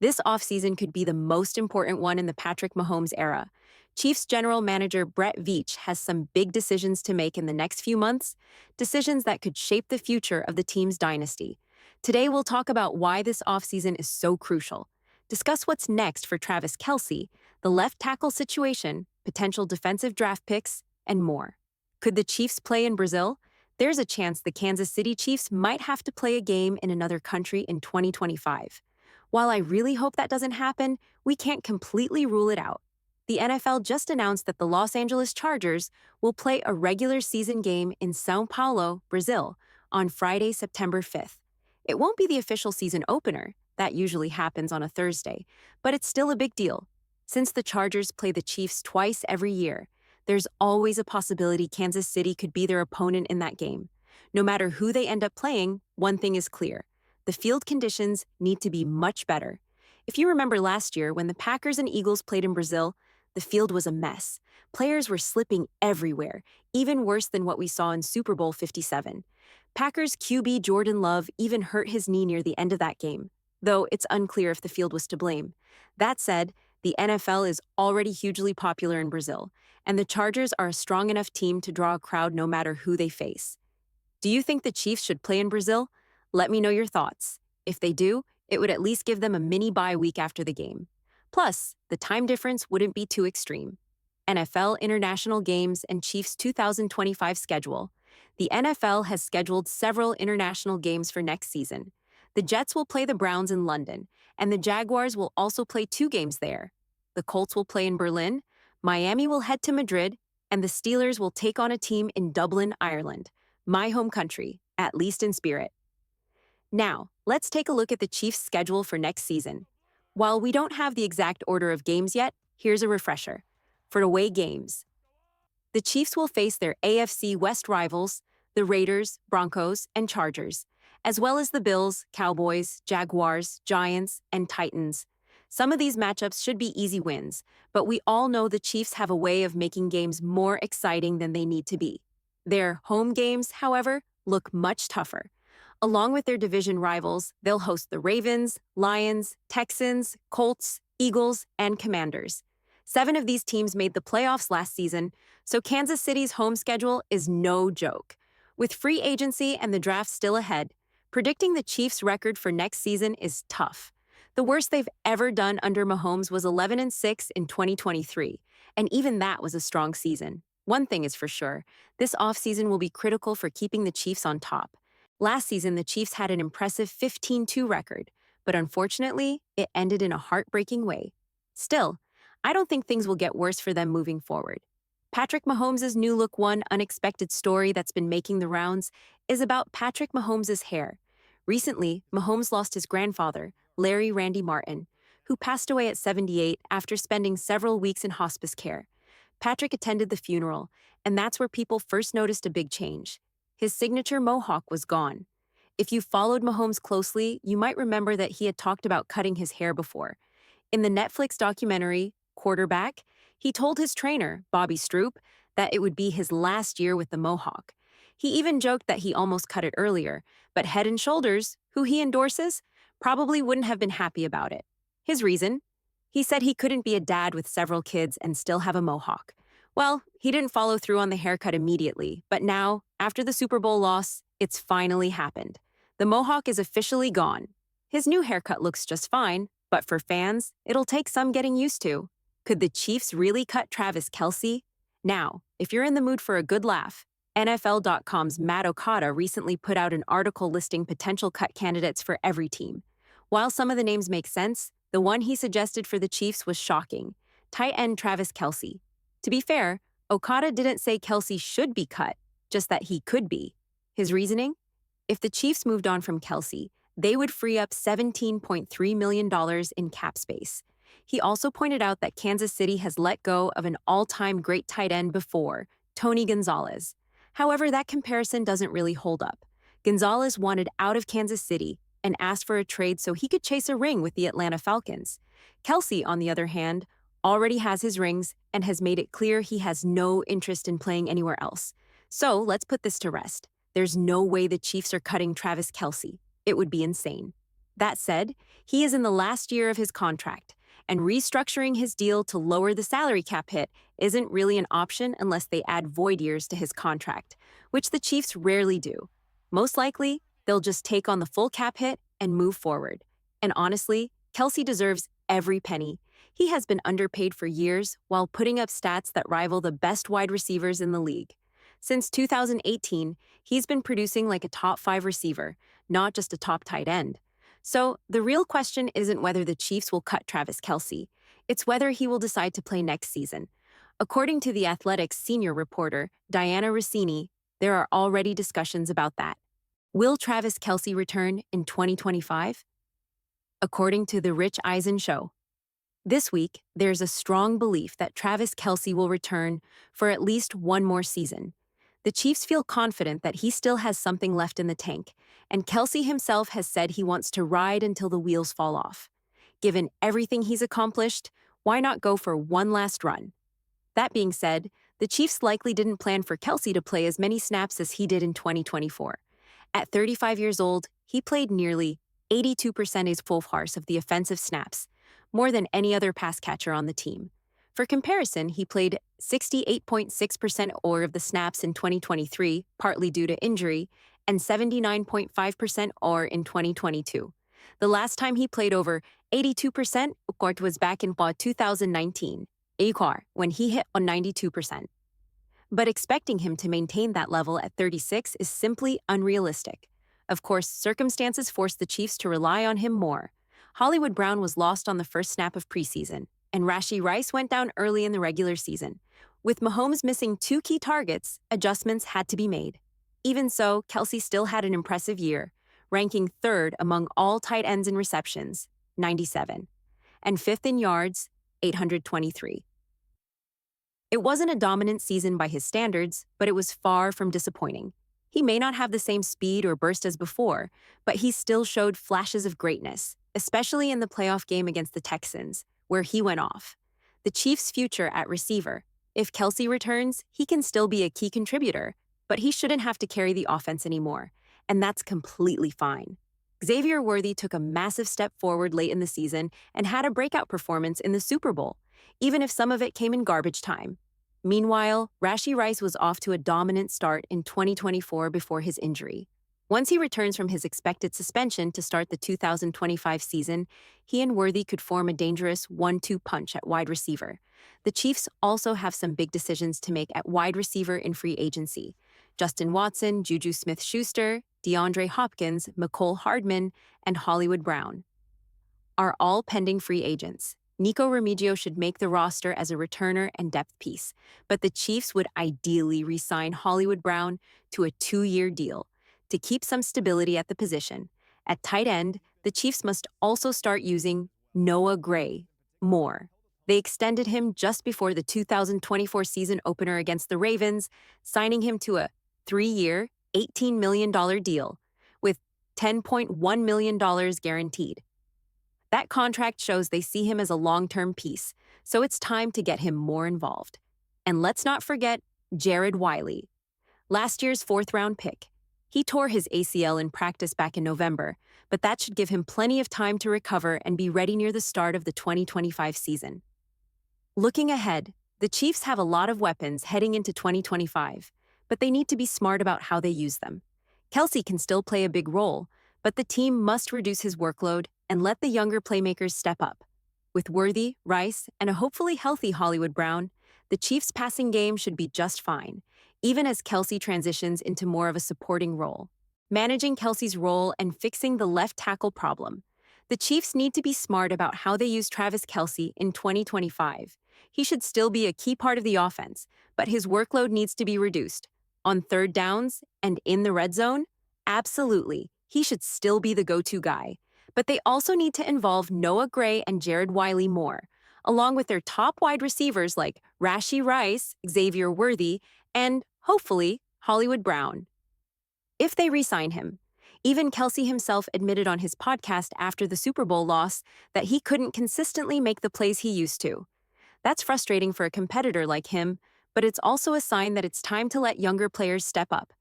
This offseason could be the most important one in the Patrick Mahomes era. Chiefs general manager Brett Veach has some big decisions to make in the next few months, decisions that could shape the future of the team's dynasty. Today, we'll talk about why this offseason is so crucial, discuss what's next for Travis Kelce, the left tackle situation, potential defensive draft picks, and more. Could the Chiefs play in Brazil? There's a chance the Kansas City Chiefs might have to play a game in another country in 2025. While I really hope that doesn't happen, we can't completely rule it out. The NFL just announced that the Los Angeles Chargers will play a regular season game in Sao Paulo, Brazil, on Friday, September 5th. It won't be the official season opener, that usually happens on a Thursday, but it's still a big deal. Since the Chargers play the Chiefs twice every year, there's always a possibility Kansas City could be their opponent in that game. No matter who they end up playing, one thing is clear. The field conditions need to be much better. If you remember last year when the Packers and Eagles played in Brazil, the field was a mess. Players were slipping everywhere, even worse than what we saw in Super Bowl 57. Packers QB Jordan Love even hurt his knee near the end of that game, though it's unclear if the field was to blame. That said, the NFL is already hugely popular in Brazil, and the Chargers are a strong enough team to draw a crowd no matter who they face. Do you think the Chiefs should play in Brazil? Let me know your thoughts. If they do, it would at least give them a mini bye week after the game. Plus, the time difference wouldn't be too extreme. NFL international games and Chiefs 2025 schedule. The NFL has scheduled several international games for next season. The Jets will play the Browns in London, and the Jaguars will also play 2 games there. The Colts will play in Berlin, Miami will head to Madrid, and the Steelers will take on a team in Dublin, Ireland, my home country, at least in spirit. Now, let's take a look at the Chiefs' schedule for next season. While we don't have the exact order of games yet, here's a refresher. For away games, the Chiefs will face their AFC West rivals, the Raiders, Broncos, and Chargers, as well as the Bills, Cowboys, Jaguars, Giants, and Titans. Some of these matchups should be easy wins, but we all know the Chiefs have a way of making games more exciting than they need to be. Their home games, however, look much tougher. Along with their division rivals, they'll host the Ravens, Lions, Texans, Colts, Eagles, and Commanders. 7 of these teams made the playoffs last season, so Kansas City's home schedule is no joke. With free agency and the draft still ahead, predicting the Chiefs' record for next season is tough. The worst they've ever done under Mahomes was 11-6 in 2023, and even that was a strong season. One thing is for sure, this offseason will be critical for keeping the Chiefs on top. Last season, the Chiefs had an impressive 15-2 record, but unfortunately, it ended in a heartbreaking way. Still, I don't think things will get worse for them moving forward. Patrick Mahomes' new look. One unexpected story that's been making the rounds is about Patrick Mahomes' hair. Recently, Mahomes lost his grandfather, Larry Randy Martin, who passed away at 78 after spending several weeks in hospice care. Patrick attended the funeral, and that's where people first noticed a big change. His signature mohawk was gone. If you followed Mahomes closely, you might remember that he had talked about cutting his hair before. In the Netflix documentary, Quarterback, he told his trainer, Bobby Stroop, that it would be his last year with the mohawk. He even joked that he almost cut it earlier, but Head & Shoulders, who he endorses, probably wouldn't have been happy about it. His reason? He said he couldn't be a dad with several kids and still have a mohawk. Well, he didn't follow through on the haircut immediately, but now, after the Super Bowl loss, it's finally happened. The mohawk is officially gone. His new haircut looks just fine, but for fans, it'll take some getting used to. Could the Chiefs really cut Travis Kelce? Now, if you're in the mood for a good laugh, NFL.com's Matt Okada recently put out an article listing potential cut candidates for every team. While some of the names make sense, the one he suggested for the Chiefs was shocking: tight end Travis Kelce. To be fair, Okada didn't say Kelce should be cut, just that he could be. His reasoning? If the Chiefs moved on from Kelce, they would free up $17.3 million in cap space. He also pointed out that Kansas City has let go of an all-time great tight end before, Tony Gonzalez. However, that comparison doesn't really hold up. Gonzalez wanted out of Kansas City and asked for a trade so he could chase a ring with the Atlanta Falcons. Kelce, on the other hand, already has his rings and has made it clear he has no interest in playing anywhere else. So let's put this to rest. There's no way the Chiefs are cutting Travis Kelce. It would be insane. That said, he is in the last year of his contract, and restructuring his deal to lower the salary cap hit isn't really an option unless they add void years to his contract, which the Chiefs rarely do. Most likely, they'll just take on the full cap hit and move forward. And honestly, Kelce deserves every penny. He has been underpaid for years while putting up stats that rival the best wide receivers in the league. Since 2018, he's been producing like a top 5 receiver, not just a top tight end. So, the real question isn't whether the Chiefs will cut Travis Kelce, it's whether he will decide to play next season. According to The Athletic's senior reporter, Diana Rossini, there are already discussions about that. Will Travis Kelce return in 2025? According to The Rich Eisen Show, this week, there's a strong belief that Travis Kelce will return for at least one more season. The Chiefs feel confident that he still has something left in the tank, and Kelce himself has said he wants to ride until the wheels fall off. Given everything he's accomplished, why not go for one last run? That being said, the Chiefs likely didn't plan for Kelce to play as many snaps as he did in 2024. At 35 years old, he played nearly 82% of the offensive snaps, more than any other pass catcher on the team. For comparison, he played 68.6% or of the snaps in 2023, partly due to injury, and 79.5% or in 2022. The last time he played over 82% was back in 2019, when he hit on 92%. But expecting him to maintain that level at 36 is simply unrealistic. Of course, circumstances forced the Chiefs to rely on him more. Hollywood Brown was lost on the first snap of preseason, and Rashee Rice went down early in the regular season. With Mahomes missing 2 key targets, adjustments had to be made. Even so, Kelce still had an impressive year, ranking 3rd among all tight ends in receptions, 97, and 5th in yards, 823. It wasn't a dominant season by his standards, but it was far from disappointing. He may not have the same speed or burst as before, but he still showed flashes of greatness, especially in the playoff game against the Texans, where he went off. The Chiefs' future at receiver. If Kelce returns, he can still be a key contributor, but he shouldn't have to carry the offense anymore, and that's completely fine. Xavier Worthy took a massive step forward late in the season and had a breakout performance in the Super Bowl, even if some of it came in garbage time. Meanwhile, Rashee Rice was off to a dominant start in 2024 before his injury. Once he returns from his expected suspension to start the 2025 season, he and Worthy could form a dangerous 1-2 punch at wide receiver. The Chiefs also have some big decisions to make at wide receiver in free agency. Justin Watson, Juju Smith-Schuster, DeAndre Hopkins, Mecole Hardman, and Hollywood Brown are all pending free agents. Nico Remigio should make the roster as a returner and depth piece, but the Chiefs would ideally re-sign Hollywood Brown to a 2-year deal to keep some stability at the position. At tight end, the Chiefs must also start using Noah Gray more. They extended him just before the 2024 season opener against the Ravens, signing him to a 3-year, $18 million deal with $10.1 million guaranteed. That contract shows they see him as a long-term piece, so it's time to get him more involved. And let's not forget Jared Wiley, last year's 4th-round pick. He tore his ACL in practice back in November, but that should give him plenty of time to recover and be ready near the start of the 2025 season. Looking ahead, the Chiefs have a lot of weapons heading into 2025, but they need to be smart about how they use them. Kelce can still play a big role, but the team must reduce his workload and let the younger playmakers step up. With Worthy, Rice, and a hopefully healthy Hollywood Brown, the Chiefs' passing game should be just fine, even as Kelce transitions into more of a supporting role. Managing Kelce's role and fixing the left tackle problem. The Chiefs need to be smart about how they use Travis Kelce in 2025. He should still be a key part of the offense, but his workload needs to be reduced. On 3rd downs and in the red zone, absolutely, he should still be the go-to guy. But they also need to involve Noah Gray and Jared Wiley more, along with their top wide receivers like Rashee Rice, Xavier Worthy, and, hopefully, Hollywood Brown. If they re-sign him, even Kelce himself admitted on his podcast after the Super Bowl loss that he couldn't consistently make the plays he used to. That's frustrating for a competitor like him, but it's also a sign that it's time to let younger players step up.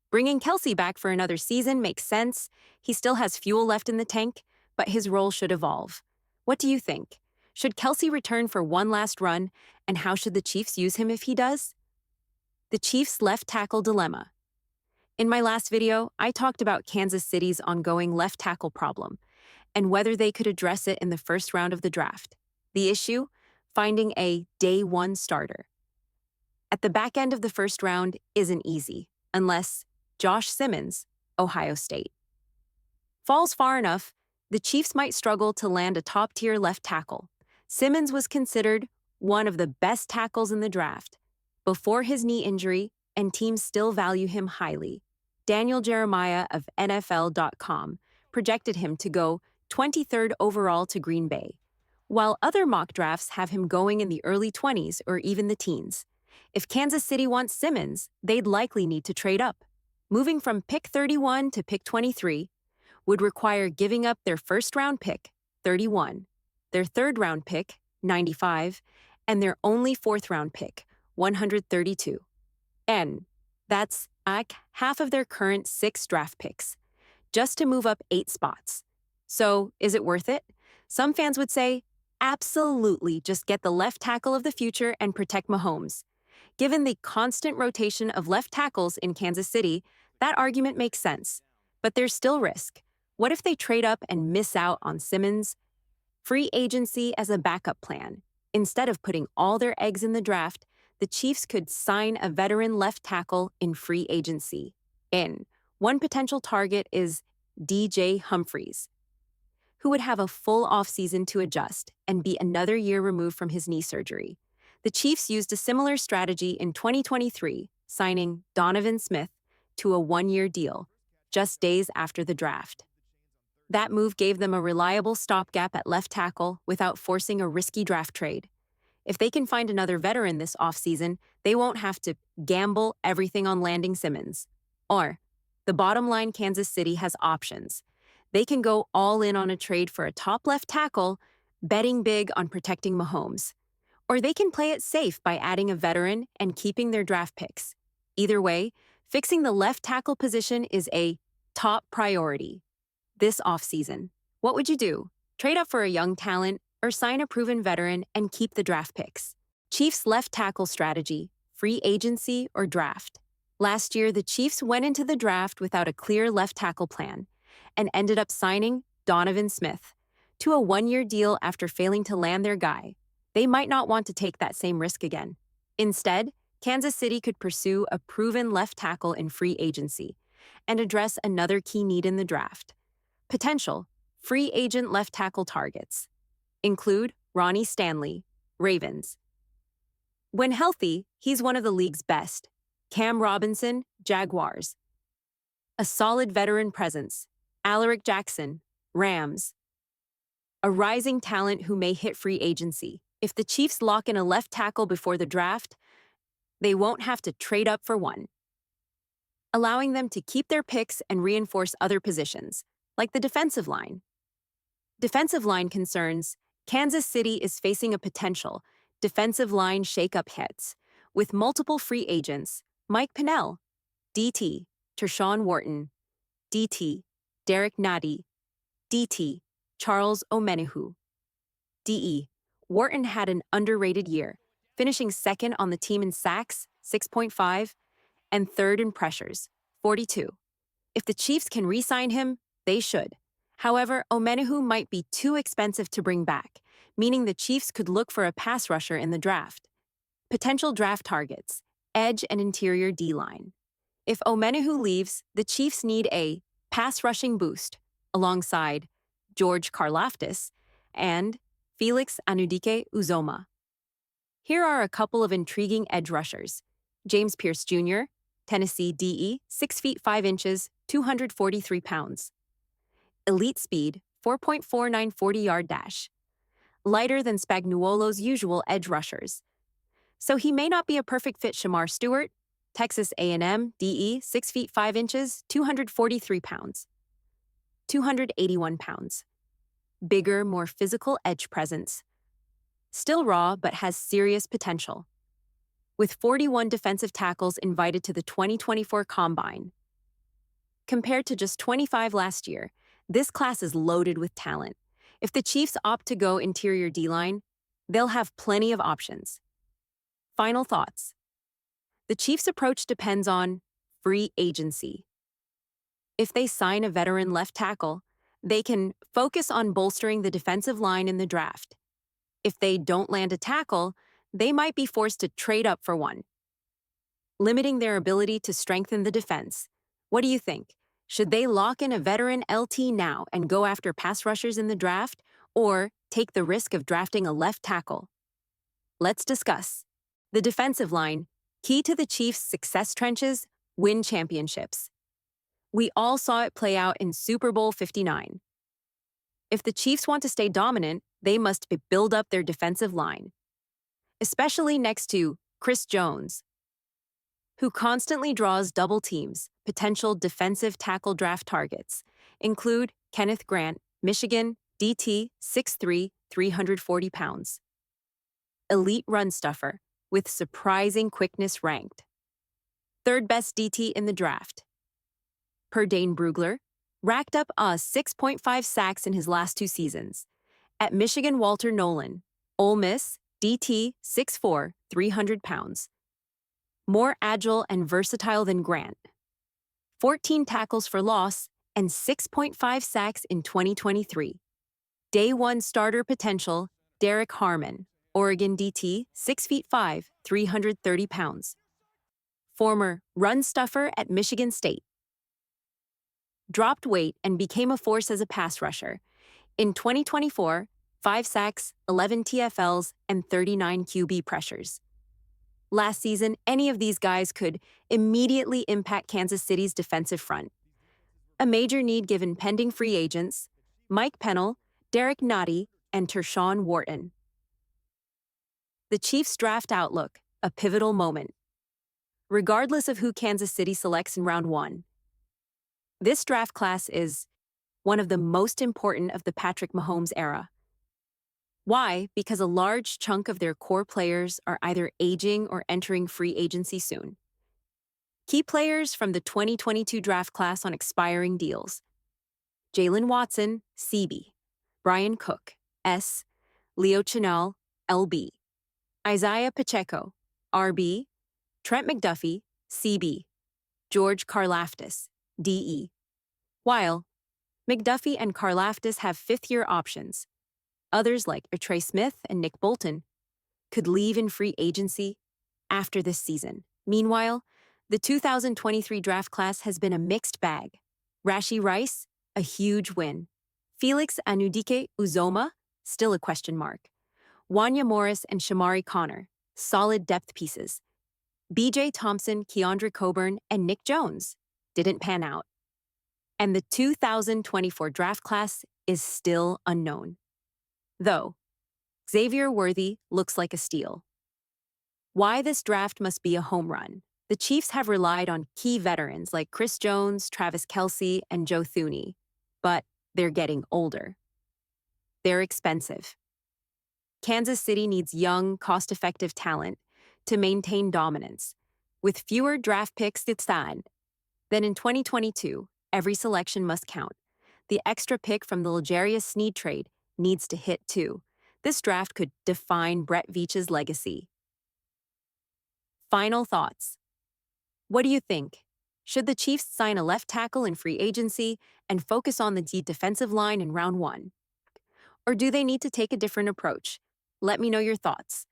Bringing Kelce back for another season makes sense. He still has fuel left in the tank, but his role should evolve. What do you think? Should Kelce return for one last run, and how should the Chiefs use him if he does? The Chiefs' left tackle dilemma. In my last video, I talked about Kansas City's ongoing left tackle problem and whether they could address it in the first round of the draft. The issue? Finding a day one starter. At the back end of the first round isn't easy, unless Josh Simmons, Ohio State, falls far enough, the Chiefs might struggle to land a top-tier left tackle. Simmons was considered one of the best tackles in the draft before his knee injury, and teams still value him highly. Daniel Jeremiah of NFL.com projected him to go 23rd overall to Green Bay, while other mock drafts have him going in the early 20s or even the teens. If Kansas City wants Simmons, they'd likely need to trade up. Moving from pick 31 to pick 23 would require giving up their first-round pick, 31, their third-round pick, 95, and their only fourth-round pick, 132. And that's half of their current 6 draft picks, just to move up 8 spots. So, is it worth it? Some fans would say, absolutely, just get the left tackle of the future and protect Mahomes. Given the constant rotation of left tackles in Kansas City, that argument makes sense. But there's still risk. What if they trade up and miss out on Simmons? Free agency as a backup plan. Instead of putting all their eggs in the draft, the Chiefs could sign a veteran left tackle in free agency. One potential target is DJ Humphries, who would have a full offseason to adjust and be another year removed from his knee surgery. The Chiefs used a similar strategy in 2023, signing Donovan Smith to a 1-year deal, just days after the draft. That move gave them a reliable stopgap at left tackle without forcing a risky draft trade. If they can find another veteran this offseason, they won't have to gamble everything on landing Simmons. Or, the bottom line, Kansas City has options. They can go all in on a trade for a top left tackle, betting big on protecting Mahomes. Or they can play it safe by adding a veteran and keeping their draft picks. Either way, fixing the left tackle position is a top priority this offseason. What would you do? Trade up for a young talent or sign a proven veteran and keep the draft picks? Chiefs' left tackle strategy, free agency or draft. Last year, the Chiefs went into the draft without a clear left tackle plan and ended up signing Donovan Smith to a 1-year deal after failing to land their guy. They might not want to take that same risk again. Instead, Kansas City could pursue a proven left tackle in free agency and address another key need in the draft. Potential free agent left tackle targets include Ronnie Stanley, Ravens. When healthy, he's one of the league's best. Cam Robinson, Jaguars. A solid veteran presence, Alaric Jackson, Rams. A rising talent who may hit free agency. If the Chiefs lock in a left tackle before the draft, they won't have to trade up for one, allowing them to keep their picks and reinforce other positions, like the defensive line. Defensive line concerns. Kansas City is facing a potential defensive line shakeup hits, with multiple free agents: Mike Pennell, DT, Tershawn Wharton, DT, Derek Nady, DT, Charles Omenihu. DE. Wharton had an underrated year, finishing second on the team in sacks, 6.5, and third in pressures, 42. If the Chiefs can re-sign him, they should. However, Omenihu might be too expensive to bring back, meaning the Chiefs could look for a pass rusher in the draft. Potential draft targets: edge and interior D-line. If Omenihu leaves, the Chiefs need a pass-rushing boost alongside George Karlaftis and Felix Anudike-Uzomah. Here are a couple of intriguing edge rushers. James Pierce Jr., Tennessee DE, 6 feet 5 inches, 243 pounds. Elite speed, 4.49 40-yard dash. Lighter than Spagnuolo's usual edge rushers. So he may not be a perfect fit. Shamar Stewart, Texas A&M DE, 6 feet 5 inches, 243 pounds. 281 pounds. Bigger, more physical edge presence. Still raw, but has serious potential. With 41 defensive tackles invited to the 2024 Combine. Compared to just 25 last year, This class is loaded with talent. If the Chiefs opt to go interior D-line, they'll have plenty of options. Final thoughts. The Chiefs' approach depends on free agency. If they sign a veteran left tackle, they can focus on bolstering the defensive line in the draft. If they don't land a tackle, they might be forced to trade up for one, limiting their ability to strengthen the defense. What do you think? Should they lock in a veteran LT now and go after pass rushers in the draft, or take the risk of drafting a left tackle? Let's discuss. The defensive line, key to the Chiefs' success trenches, win championships. We all saw it play out in Super Bowl 59. If the Chiefs want to stay dominant, they must build up their defensive line, especially next to Chris Jones, who constantly draws double teams. Potential defensive tackle draft targets include Kenneth Grant, Michigan, DT, 6'3", 340 pounds. Elite run stuffer, with surprising quickness ranked. Third best DT in the draft. Per Dane Brugler, racked up 6.5 sacks in his last 2 seasons. At Michigan, Walter Nolan, Ole Miss, DT, 6'4", 300 pounds. More agile and versatile than Grant. 14 tackles for loss and 6.5 sacks in 2023. Day 1 starter potential, Derek Harmon, Oregon DT, 6'5", 330 pounds. Former run stuffer at Michigan State. Dropped weight and became a force as a pass rusher. In 2024, 5 sacks, 11 TFLs, and 39 QB pressures. Last season, any of these guys could immediately impact Kansas City's defensive front. A major need given pending free agents, Mike Pennell, Derek Nottie, and Tershawn Wharton. The Chiefs' draft outlook, a pivotal moment. Regardless of who Kansas City selects in round 1, this draft class is one of the most important of the Patrick Mahomes era. Why? Because a large chunk of their core players are either aging or entering free agency soon. Key players from the 2022 draft class on expiring deals: Jalen Watson, CB, Brian Cook, S, Leo Chenal, LB, Isaiah Pacheco, RB, Trent McDuffie, CB, George Karlaftis, DE. While McDuffie and Karlaftis have fifth-year options, others like Trey Smith and Nick Bolton could leave in free agency after this season. Meanwhile, the 2023 draft class has been a mixed bag. Rashee Rice, a huge win. Felix Anudike-Uzomah, still a question mark. Wanya Morris and Shamari Connor, solid depth pieces. BJ Thompson, Keandre Coburn, and Nick Jones didn't pan out. And the 2024 draft class is still unknown. Though, Xavier Worthy looks like a steal. Why this draft must be a home run? The Chiefs have relied on key veterans like Chris Jones, Travis Kelce, and Joe Thuney, but they're getting older. They're expensive. Kansas City needs young, cost-effective talent to maintain dominance. With fewer draft picks than in 2022, every selection must count. The extra pick from the L'Jarius Sneed trade needs to hit too. This draft could define Brett Veach's legacy. Final thoughts. What do you think? Should the Chiefs sign a left tackle in free agency and focus on the defensive line in round 1? Or do they need to take a different approach? Let me know your thoughts.